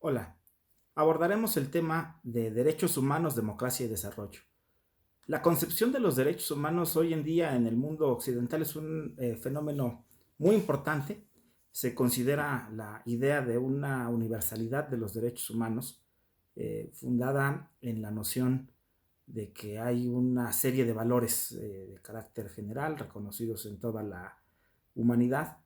Hola, abordaremos el tema de derechos humanos, democracia y desarrollo. La concepción de los derechos humanos hoy en día en el mundo occidental es un fenómeno muy importante. Se considera la idea de una universalidad de los derechos humanos, fundada en la noción de que hay una serie de valores de carácter general reconocidos en toda la humanidad.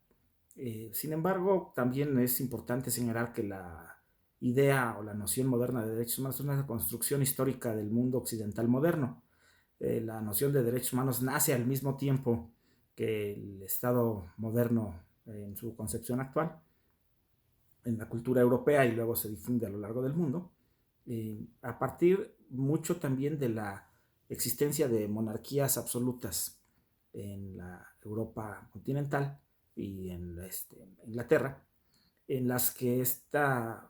Sin embargo, también es importante señalar que la idea o la noción moderna de derechos humanos es una construcción histórica del mundo occidental moderno. La noción de derechos humanos nace al mismo tiempo que el Estado moderno en su concepción actual, en la cultura europea, y luego se difunde a lo largo del mundo, a partir mucho también de la existencia de monarquías absolutas en la Europa continental y en Inglaterra, en las que esta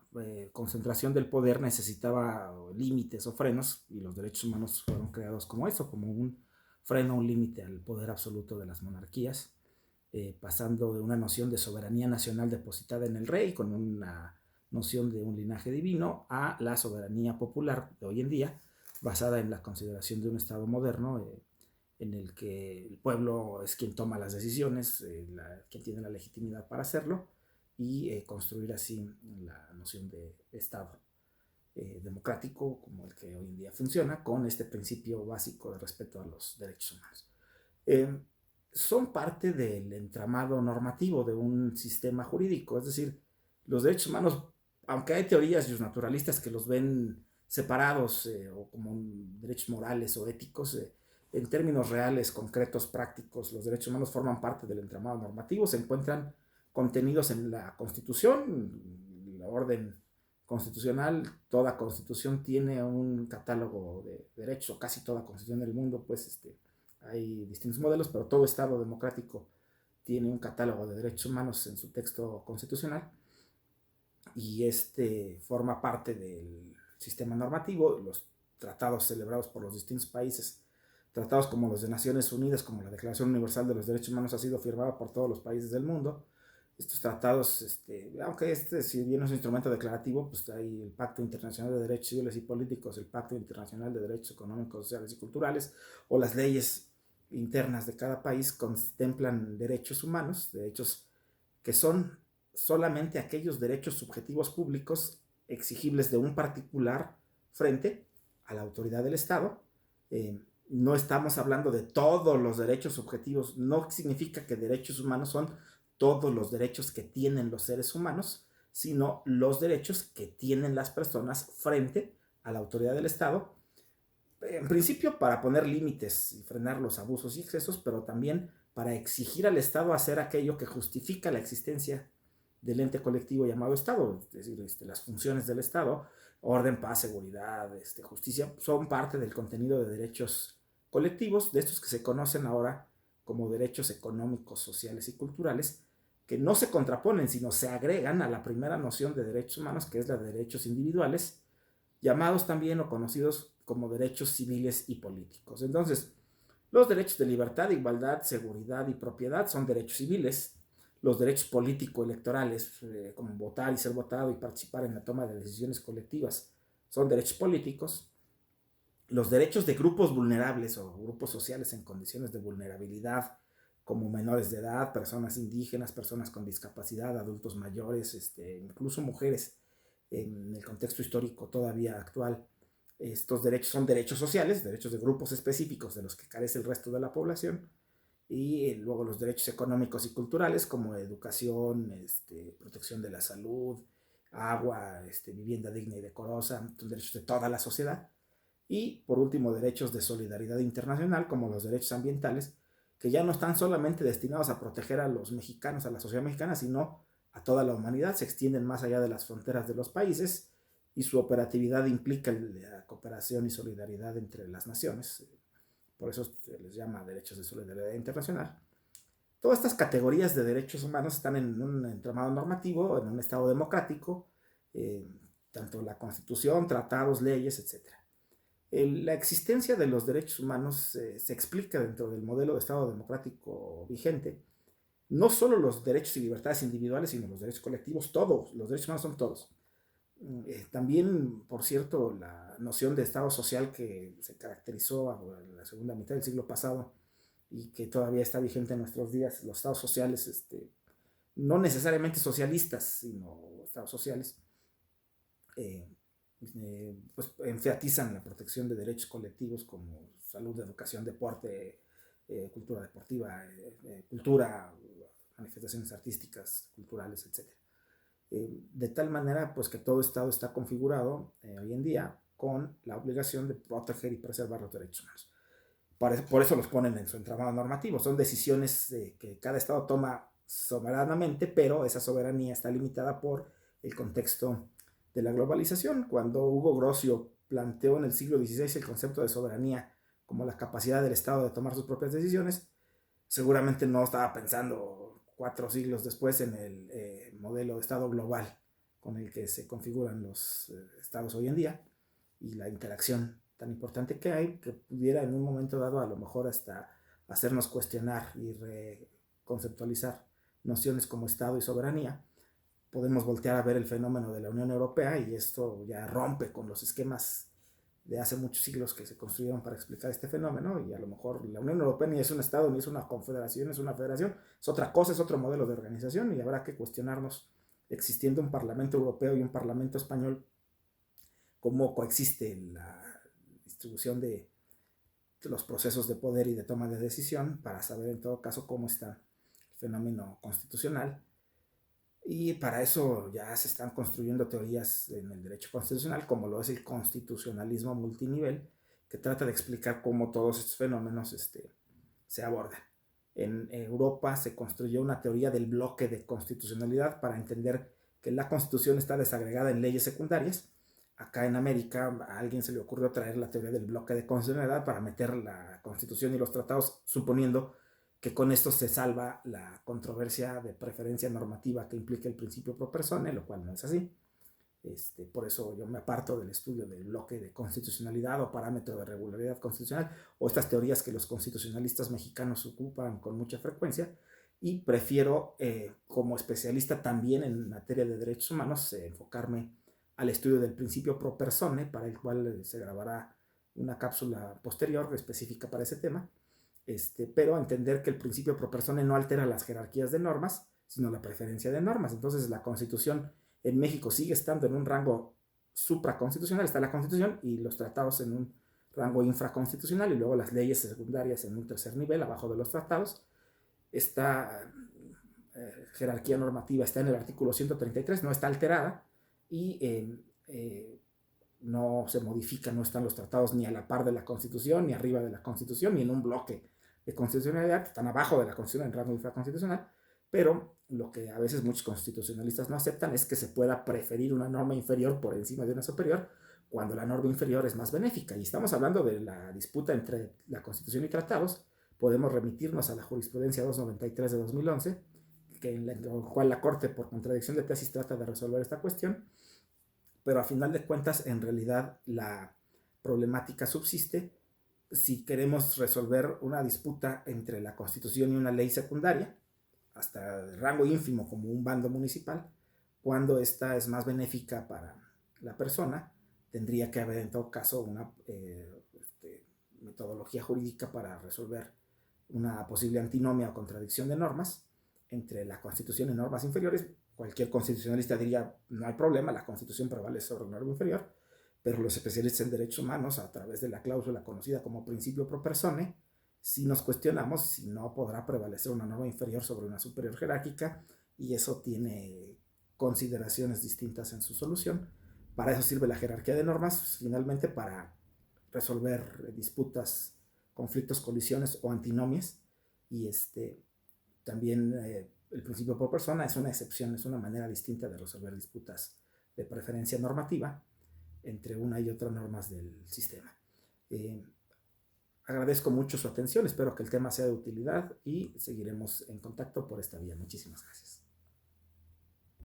concentración del poder necesitaba límites o frenos, y los derechos humanos fueron creados como eso, como un freno, un límite al poder absoluto de las monarquías, pasando de una noción de soberanía nacional depositada en el rey, con una noción de un linaje divino, a la soberanía popular de hoy en día, basada en la consideración de un Estado moderno, en el que el pueblo es quien toma las decisiones, quien tiene la legitimidad para hacerlo, y construir así la noción de Estado democrático como el que hoy en día funciona, con este principio básico de respeto a los derechos humanos. Eh, Son parte del entramado normativo de un sistema jurídico, es decir, los derechos humanos, aunque hay teorías naturalistas que los ven separados o como derechos morales o éticos, en términos reales, concretos, prácticos, los derechos humanos forman parte del entramado normativo, se encuentran contenidos en la Constitución, la orden constitucional. Toda constitución tiene un catálogo de derechos, casi toda constitución del mundo, pues hay distintos modelos, pero todo Estado democrático tiene un catálogo de derechos humanos en su texto constitucional, y forma parte del sistema normativo. Los tratados celebrados por los distintos países, tratados como los de Naciones Unidas, como la Declaración Universal de los Derechos Humanos, ha sido firmada por todos los países del mundo. Estos tratados, aunque si bien es un instrumento declarativo, pues hay el Pacto Internacional de Derechos Civiles y Políticos, el Pacto Internacional de Derechos Económicos, Sociales y Culturales, o las leyes internas de cada país contemplan derechos humanos, derechos que son solamente aquellos derechos subjetivos públicos exigibles de un particular frente a la autoridad del Estado. No estamos hablando de todos los derechos subjetivos, no significa que derechos humanos son todos los derechos que tienen los seres humanos, sino los derechos que tienen las personas frente a la autoridad del Estado, en principio para poner límites y frenar los abusos y excesos, pero también para exigir al Estado hacer aquello que justifica la existencia del ente colectivo llamado Estado, es decir, las funciones del Estado, orden, paz, seguridad, justicia, son parte del contenido de derechos colectivos, de estos que se conocen ahora como derechos económicos, sociales y culturales, que no se contraponen, sino se agregan a la primera noción de derechos humanos, que es la de derechos individuales, llamados también o conocidos como derechos civiles y políticos. Entonces, los derechos de libertad, igualdad, seguridad y propiedad son derechos civiles. Los derechos político-electorales, como votar y ser votado y participar en la toma de decisiones colectivas, son derechos políticos. Los derechos de grupos vulnerables o grupos sociales en condiciones de vulnerabilidad, como menores de edad, personas indígenas, personas con discapacidad, adultos mayores, incluso mujeres, en el contexto histórico todavía actual. Estos derechos son derechos sociales, derechos de grupos específicos de los que carece el resto de la población. Y luego los derechos económicos y culturales, como educación, protección de la salud, agua, vivienda digna y decorosa, son derechos de toda la sociedad. Y por último, derechos de solidaridad internacional, como los derechos ambientales, que ya no están solamente destinados a proteger a los mexicanos, a la sociedad mexicana, sino a toda la humanidad, se extienden más allá de las fronteras de los países, y su operatividad implica la cooperación y solidaridad entre las naciones. Por eso se les llama derechos de solidaridad internacional. Todas estas categorías de derechos humanos están en un entramado normativo, en un Estado democrático, eh, tanto la Constitución, tratados, leyes, etc. La existencia de los derechos humanos se explica dentro del modelo de Estado democrático vigente. No solo los derechos y libertades individuales, sino los derechos colectivos, todos, los derechos humanos son todos. También, por cierto, la noción de Estado social que se caracterizó en la segunda mitad del siglo pasado y que todavía está vigente en nuestros días, los estados sociales, no necesariamente socialistas, sino estados sociales, eh, pues enfatizan la protección de derechos colectivos como salud, educación, deporte, cultura deportiva, cultura, manifestaciones artísticas, culturales, etc. De tal manera pues que todo Estado está configurado hoy en día con la obligación de proteger y preservar los derechos humanos. Por eso los ponen en su entramado normativo. Son decisiones que cada Estado toma soberanamente, pero esa soberanía está limitada por el contexto de la globalización. Cuando Hugo Grocio planteó en el siglo XVI el concepto de soberanía como la capacidad del Estado de tomar sus propias decisiones, seguramente no estaba pensando 4 siglos después en el modelo de Estado global con el que se configuran los estados hoy en día y la interacción tan importante que hay, que pudiera en un momento dado a lo mejor hasta hacernos cuestionar y reconceptualizar nociones como Estado y soberanía. Podemos voltear a ver el fenómeno de la Unión Europea y esto ya rompe con los esquemas de hace muchos siglos que se construyeron para explicar este fenómeno, y a lo mejor la Unión Europea ni es un Estado, ni es una confederación, es una federación, es otra cosa, es otro modelo de organización, y habrá que cuestionarnos, existiendo un Parlamento Europeo y un Parlamento Español, cómo coexiste la distribución de los procesos de poder y de toma de decisión, para saber en todo caso cómo está el fenómeno constitucional. Y para eso ya se están construyendo teorías en el derecho constitucional, como lo es el constitucionalismo multinivel, que trata de explicar cómo todos estos fenómenos se abordan. En Europa se construyó una teoría del bloque de constitucionalidad para entender que la Constitución está desagregada en leyes secundarias. Acá en América a alguien se le ocurrió traer la teoría del bloque de constitucionalidad para meter la Constitución y los tratados, suponiendo que con esto se salva la controversia de preferencia normativa que implica el principio pro persone, lo cual no es así. Por eso yo me aparto del estudio del bloque de constitucionalidad o parámetro de regularidad constitucional, o estas teorías que los constitucionalistas mexicanos ocupan con mucha frecuencia, y prefiero, como especialista también en materia de derechos humanos, enfocarme al estudio del principio pro persone, para el cual se grabará una cápsula posterior específica para ese tema. Pero entender que el principio pro persone no altera las jerarquías de normas, sino la preferencia de normas. Entonces la Constitución en México sigue estando en un rango supraconstitucional, está la Constitución y los tratados en un rango infraconstitucional, y luego las leyes secundarias en un tercer nivel, abajo de los tratados. Esta jerarquía normativa está en el artículo 133, no está alterada, y no se modifica, no están los tratados ni a la par de la Constitución, ni arriba de la Constitución, ni en un bloque de constitucionalidad, están abajo de la Constitución en rango infraconstitucional. Pero lo que a veces muchos constitucionalistas no aceptan es que se pueda preferir una norma inferior por encima de una superior, cuando la norma inferior es más benéfica. Y estamos hablando de la disputa entre la Constitución y tratados. Podemos remitirnos a la jurisprudencia 293 de 2011, en la cual la Corte, por contradicción de tesis, trata de resolver esta cuestión. Pero a final de cuentas, en realidad, la problemática subsiste si queremos resolver una disputa entre la Constitución y una ley secundaria, hasta el rango ínfimo como un bando municipal. Cuando esta es más benéfica para la persona, tendría que haber en todo caso una metodología jurídica para resolver una posible antinomia o contradicción de normas entre la Constitución y normas inferiores. Cualquier constitucionalista diría, no hay problema, la Constitución prevalece sobre la norma inferior, pero los especialistas en derechos humanos, a través de la cláusula conocida como principio pro persone, si nos cuestionamos si no podrá prevalecer una norma inferior sobre una superior jerárquica, y eso tiene consideraciones distintas en su solución. Para eso sirve la jerarquía de normas, finalmente, para resolver disputas, conflictos, colisiones o antinomias. Y también el principio por persona es una excepción, es una manera distinta de resolver disputas de preferencia normativa entre una y otra normas del sistema. Agradezco mucho su atención, espero que el tema sea de utilidad y seguiremos en contacto por esta vía. Muchísimas gracias.